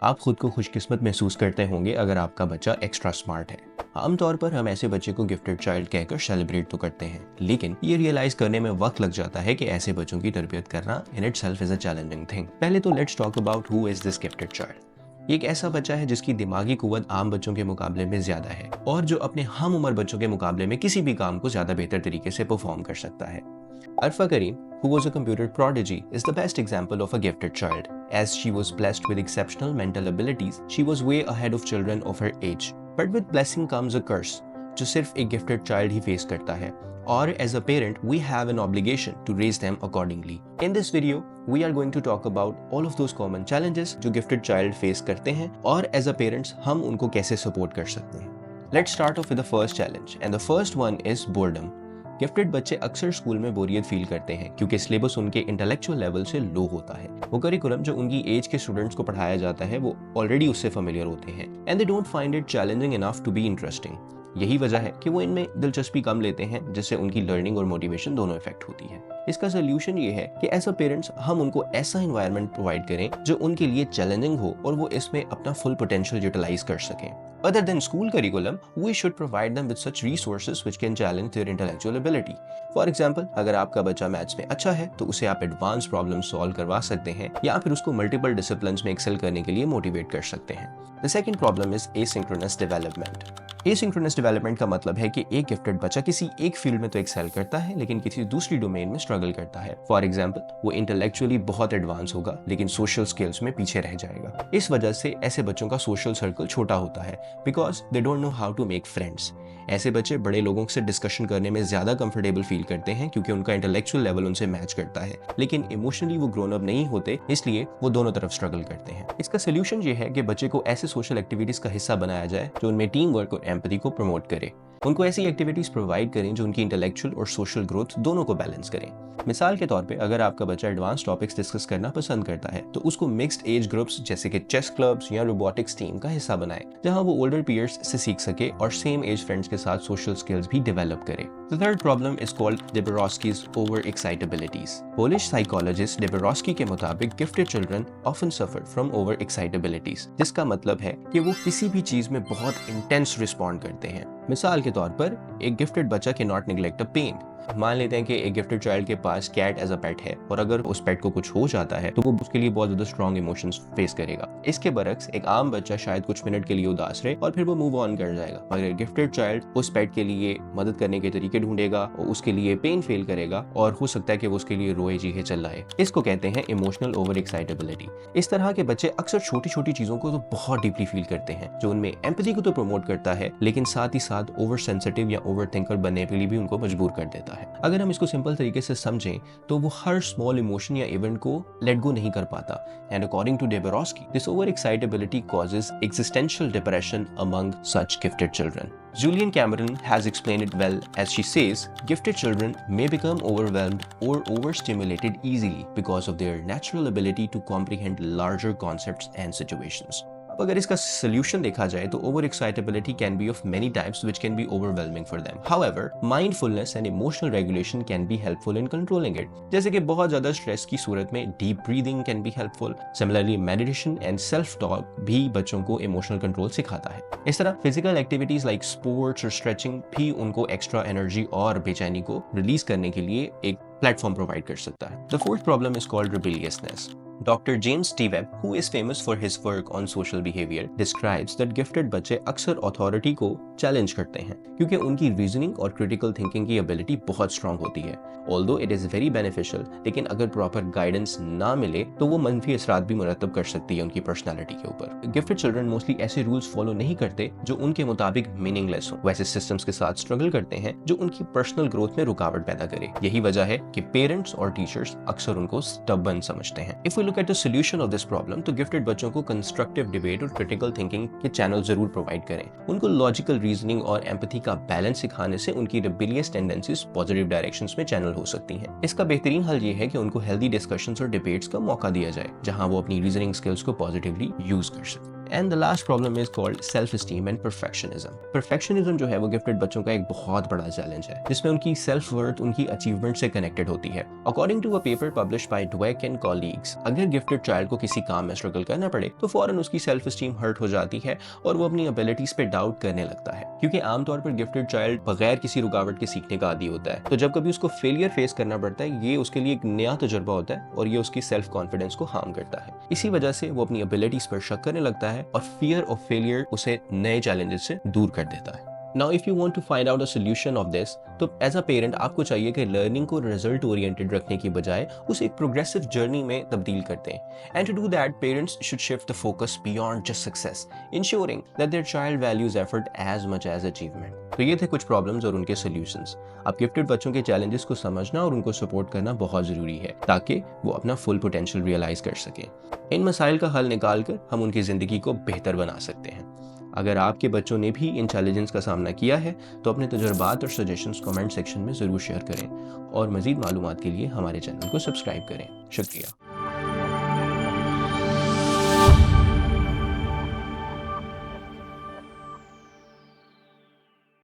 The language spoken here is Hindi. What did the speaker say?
आप खुद को खुशकिस्मत महसूस करते होंगे अगर आपका बच्चा एक्स्ट्रा स्मार्ट है। आमतौर पर हम ऐसे बच्चे को गिफ्टेड चाइल्ड कहकर सेलिब्रेट तो करते हैं, लेकिन ये रियलाइज करने में वक्त लग जाता है कि ऐसे बच्चों की तरबियत करना in itself is a challenging thing. पहले तो let's talk about who is this gifted child. ये एक ऐसा बच्चा है जिसकी दिमागी कुव्वत आम बच्चों के मुकाबले में ज्यादा है और जो अपने हम उम्र बच्चों के मुकाबले में किसी भी काम को ज्यादा बेहतर तरीके से परफॉर्म कर सकता है। Arfa Karim, who was a computer prodigy, is the best example of a gifted child. As she was blessed with exceptional mental abilities, she was way ahead of children of her age. But with blessing comes a curse, जो सिर्फ एक gifted child ही face करता है, और as a parent, we have an obligation to raise them accordingly. In this video, we are going to talk about all of those common challenges जो gifted child face करते हैं, और as a parents, हम उनको कैसे support कर सकते हैं. Let's start off with the first challenge, and the first one is boredom. Gifted बच्चे अक्सर स्कूल में बोरियत फील करते हैं क्योंकि सिलेबस उनके इंटेलेक्चुअल लेवल से लो होता है। वो करिकुलम जो उनकी एज के स्टूडेंट्स को पढ़ाया जाता है वो ऑलरेडी उससे फेमिलियर होते हैं and they don't find it challenging enough to be interesting. यही वजह है कि वो इनमें दिलचस्पी कम लेते हैं, जिससे उनकी लर्निंग और मोटिवेशन दोनों इफेक्ट होती है। इसका सोल्यूशन ये है कि एज अ पेरेंट्स हम उनको ऐसा एनवायरनमेंट प्रोवाइड करें जो उनके लिए चैलेंजिंग हो और वो इसमें अपना फुल पोटेंशियल यूटिलाइज कर सकें। Other than school curriculum, we should provide them with such resources which can challenge their intellectual ability. For example, अगर आपका बच्चा मैथ्स में अच्छा है तो उसे आप एडवांस प्रॉब्लम सॉल्व करवा सकते हैं या फिर उसको मल्टीपल डिसिप्लिन्स में एक्सेल करने के लिए मोटिवेट कर सकते हैं। The second problem is asynchronous development. Asynchronous development का मतलब है कि एक गिफ्टेड बच्चा किसी एक फील्ड में तो एक्सेल करता है लेकिन किसी दूसरी डोमेन में स्ट्रगल करता है। फॉर एग्जाम्पल, वो इंटेलेक्चुअली बहुत एडवांस होगा लेकिन सोशल स्किल्स में पीछे रह जाएगा। इस वजह से ऐसे बच्चों का सोशल सर्कल छोटा होता है because they don't know how to make friends. ऐसे बच्चे बड़े लोगों से डिस्कशन करने में ज्यादा कंफर्टेबल फील करते हैं क्योंकि उनका इंटेलेक्चुअल लेवल उनसे मैच करता है, लेकिन इमोशनली वो ग्रोन अप नहीं होते, इसलिए वो दोनों तरफ स्ट्रगल करते हैं। इसका सोल्यूशन ये है कि बच्चे को ऐसे सोशल एक्टिविटीज का हिस्सा बनाया जाए जो उनमें टीम वर्क और एम्पैथी को प्रमोट करे। उनको ऐसी एक्टिविटीज प्रोवाइड करें जो उनकी इंटेलेक्चुअल और सोशल ग्रोथ दोनों को बैलेंस करें। मिसाल के तौर पे अगर आपका बच्चा एडवांस टॉपिक्स डिस्कस करना पसंद करता है तो उसको मिक्स्ड एज ग्रुप्स जैसे कि चेस क्लब्स या रोबोटिक्स टीम का हिस्सा बनाएं, जहां वो ओल्डर पीयर्स से सीख सके और सेम एज फ्रेंड्स के साथ सोशल स्किल्स भी डेवलप करे। The third problem is called Dabrowski's over excitabilities. Polish psychologist Dabrowski के मुताबिक gifted children often suffer from over excitabilities, जिसका मतलब है कि वो किसी भी चीज में बहुत इंटेंस रिस्पॉन्ड करते हैं। मिसाल के तौर पर एक गिफ्टेड बच्चा के नॉट निग्लेक्ट अ पेन। मान लेते हैं कि एक गिफ्टेड चाइल्ड के पास कैट एज अ पेट है और अगर उस पेट को कुछ हो जाता है तो वो उसके लिए बहुत ज्यादा स्ट्रॉन्ग इमोशंस फेस करेगा। इसके बरक्स एक आम बच्चा शायद कुछ मिनट के लिए उदास रहे और फिर वो मूव ऑन कर जाएगा, मगर गिफ्टेड चाइल्ड उस पेट के लिए मदद करने के तरीके ढूंढेगा और उसके लिए पेन फील करेगा और हो सकता है कि वो उसके लिए रोए चीखे चिल्लाए। इसको कहते हैं इमोशनल ओवर एक्साइटेबिलिटी। इस तरह के बच्चे अक्सर छोटी छोटी चीजों को तो बहुत डीपली फील करते हैं, जो उनमें एम्पैथी को तो प्रमोट करता है लेकिन साथ ही साथ ओवर सेंसिटिव या ओवर थिंकर बनने के लिए भी उनको मजबूर कर देता है। अगर हम इसको सिंपल तरीके से समझें तो वो हर स्मॉल इमोशन या इवेंट को लेट गो नहीं कर पाता। And according to Dabrowski, this over excitability causes existential depression among such gifted children. Julian Cameron has explained it well as she says, gifted children may become overwhelmed or overstimulated easily because of their natural ability to comprehend larger concepts and situations. अब अगर इसका सोल्यूशन देखा जाए तो over excitability can be of many types which can be overwhelming for them. However, mindfulness and emotional regulation can be helpful in controlling it. जैसे कि बहुत ज्यादा स्ट्रेस की सूरत में deep breathing can be helpful. Similarly, meditation and self talk भी बच्चों को इमोशनल कंट्रोल सिखाता है। इस तरह फिजिकल एक्टिविटीज लाइक स्पोर्ट्स और स्ट्रेचिंग भी उनको एक्स्ट्रा एनर्जी और बेचैनी को रिलीज करने के लिए एक प्लेटफॉर्म प्रोवाइड कर सकता है। The fourth problem is called rebelliousness. Dr. James T. Webb, who is famous for his work on social behavior, describes that gifted बच्चे अक्सर अथॉरिटी को चैलेंज करते हैं क्योंकि उनकी रीजनिंग और क्रिटिकल थिंकिंग की एबिलिटी बहुत स्ट्रांग होती है। Although it is very beneficial, लेकिन अगर प्रॉपर गाइडेंस ना मिले तो वो मनफी असरात भी मुरतब कर सकती है उनकी पर्सनैलिटी के ऊपर। गिफ्टेड चिल्ड्रन मोस्टली ऐसे रूल्स फॉलो नहीं करते जो उनके मुताबिक मीनिंगलेस हो, वैसे सिस्टम्स के साथ स्ट्रगल करते हैं जो उनकी पर्सनल ग्रोथ में रुकावट पैदा करे। यही वजह है कि पेरेंट्स और टीचर्स अक्सर उनको स्टबर्न समझते हैं। If we look at the solution of this problem, तो गिफ्टेड बच्चों को कंस्ट्रक्टिव डिबेट और क्रिटिकल थिंकिंग के चैनल जरूर प्रोवाइड करें। उनको लॉजिकल रीजनिंग और एम्पैथी का बैलेंस सिखाने से उनकी रिबेलियस टेंडेंसीज पॉजिटिव डायरेक्शंस में चैनल हो सकती हैं। इसका बेहतरीन हल ये है कि उनको हेल्दी डिस्कशंस और डिबेट्स का मौका दिया जाए जहां वो अपनी रीजनिंग स्किल्स को पॉजिटिवली यूज कर सकें। And the last problem is called self esteem and perfectionism. Perfectionism जो है वो गिफ्टेड बच्चों का एक बहुत बड़ा चैलेंज है, जिसमें उनकी सेल्फ वर्थ उनकी अचीवमेंट से कनेक्टेड होती है। According to a paper published by Dweck and colleagues, अगर गिफ्टेड चाइल्ड को किसी काम में स्ट्रगल करना पड़े तो फौरन उसकी सेल्फ एस्टीम हर्ट हो जाती है और वो अपनी एबिलिटीज पे डाउट करने लगता है, क्योंकि आमतौर पर गिफ्टेड चाइल्ड बगैर किसी रुकावट के सीखने का आदी होता है। तो जब कभी उसको फेलियर फेस करना पड़ता है, ये उसके लिए एक नया तजुर्बा होता है और ये उसकी सेल्फ कॉन्फिडेंस को हार्म करता है। इसी वजह से वो अपनी एबिलिटीज पर शक करने लगता है और फियर ऑफ फेलियर उसे नए चैलेंजेस से दूर कर देता है। Now if you want to find out a solution of this, तो एज अ पेरेंट आपको चाहिए कि लर्निंग को रिजल्ट ओरिएंटेड रखने की बजाय उसे एक प्रोग्रेसिव जर्नी में तब्दील कर दें। And to do that, parents should shift the focus beyond just success, ensuring that their child values effort as much as achievement. तो ये थे कुछ प्रॉब्लम्स और उनके सोल्यूशंस। अब गिफ्टेड बच्चों के चैलेंजेस को समझना और उनको सपोर्ट करना बहुत जरूरी है, ताकि वो अपना फुल पोटेंशियल रियलाइज कर सकें। इन मसाइल का हल निकाल कर हम उनकी जिंदगी को बेहतर बना सकते हैं। अगर आपके बच्चों ने भी इन चैलेंजेस का सामना किया है तो अपने तजुर्बात और सजेशंस कमेंट सेक्शन में ज़रूर शेयर करें और मज़ीद मालूमात के लिए हमारे चैनल को सब्सक्राइब करें। शुक्रिया।